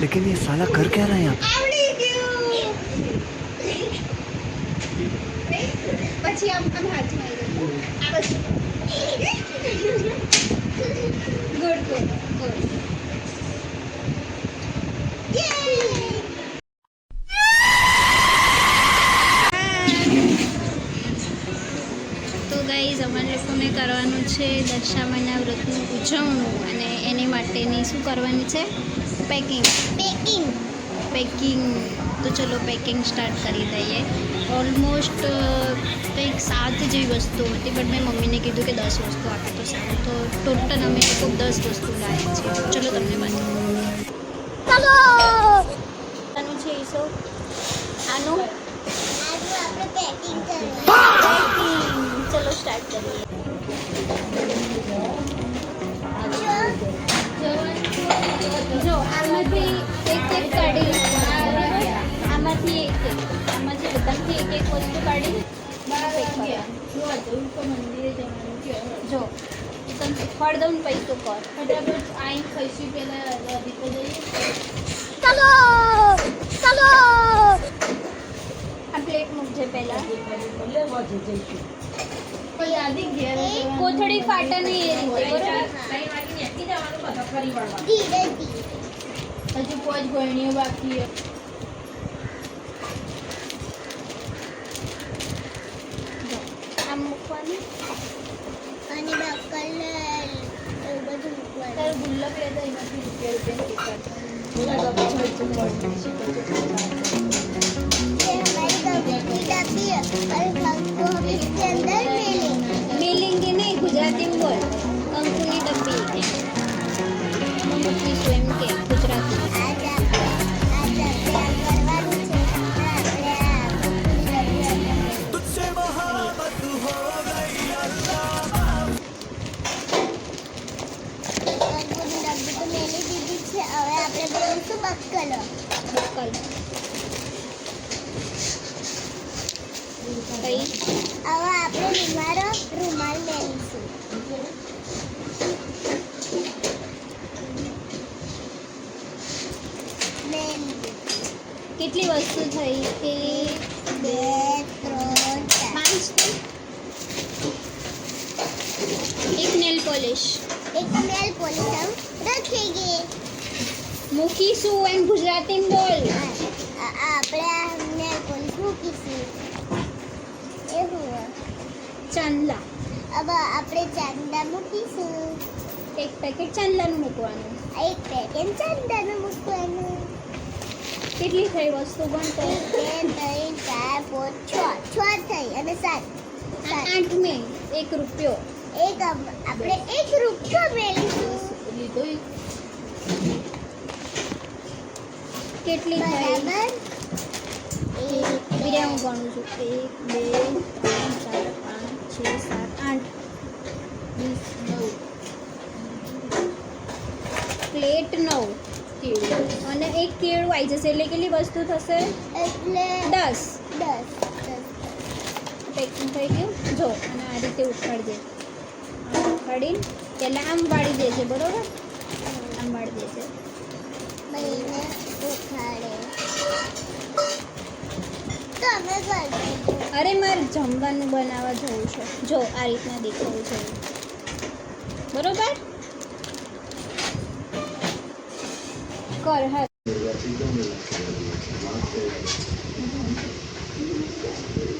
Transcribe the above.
लेकिन ये साला कर क्या रहा है यहाँ પછી આમ હાથમાં ગુડ ગુડ ગુડ તો ગાઈઝ અમારે લોકોને કરવાનું છે દશામાના વ્રતનું ઉજવણું અને એની માટેની શું કરવાની છે પેકિંગ તો ચલો પેકિંગ સ્ટાર્ટ કરી દઈએ ઓલમોસ્ટ કંઈક 7 જેવી વસ્તુ હતી બટ મેં મમ્મીને કીધું કે 10 વસ્તુ આપે તો સારું તો ટોટલ અમે લોકો 10 વસ્તુ લાવ્યા છીએ ચલો તમને બતાવું ચલો આનું છે ઈસો આનું આપણે પેકિંગ કરવાનું ચલો સ્ટાર્ટ કરીએ જો આમાંથી એક કાઢી આમાંથી એક આમાંથી બધાથી એક વસ્તુ કાઢી જો તને શીખવાડ દઉં ને પૈસો કર ફટાફટ આઈ ખસી પેલા દીપો જઈએ ચલો આ પ્લેટ મૂકજે પહેલા કોથળી ફાટા નહીં એ રીતે બરોબર હજુ 5 ગોળણીઓ બાકી આમ મૂકવાનું અને કલર એવું બધું મૂકવાનું તારું ગુલ્લક લેતા એમાંથી मिलेंगे नहीं गुजराती में बोल कंकुनी डब्बी मूकीશું એમ કે ગુજરાતી બક્કલ હવે આપણે રૂમાલ મેળવીશું કેટલી વસ્તુ થઈ 1 2 3 4 5 એક નેલ પોલિશ આમ રાખીએ મૂકીશું એમ ગુજરાતીમાં બોલ આપણે આ નેલ પોલિશ મૂકીશું ચાંદલા હવે આપણે ચાંદલા મૂકીશું એક પેકેટ ચાંદલાનું મૂકવાનું એક પેકેટ ચાંદલાનું મૂકવાનું કેટલી થઈ વસ્તુ ગણતો 2 3 4 5 6 થઈ અને 7 8મી 1 રૂપિયો આપણે 1 રૂપિયો મેળવીશું લીધો કેટલી થઈ બરાબર હું ગણું છું 1 2 3 4 5 6 7 8 20 9 પ્લેટ 9 અને એક કેળું આવી જશે એટલે કેટલી વસ્તુ થશે એટલે 10 પેકિંગ થઈ ગયું જો અને આ રીતે ઉખાડી દે ઉખાડીને પહેલાં આમ વાળી દેજે બરોબર આમ વાળી દેજે અરે મારે જમવાનું બનાવવા જવું છે જો આ રીતના દેખાવું છે બરોબર કર હા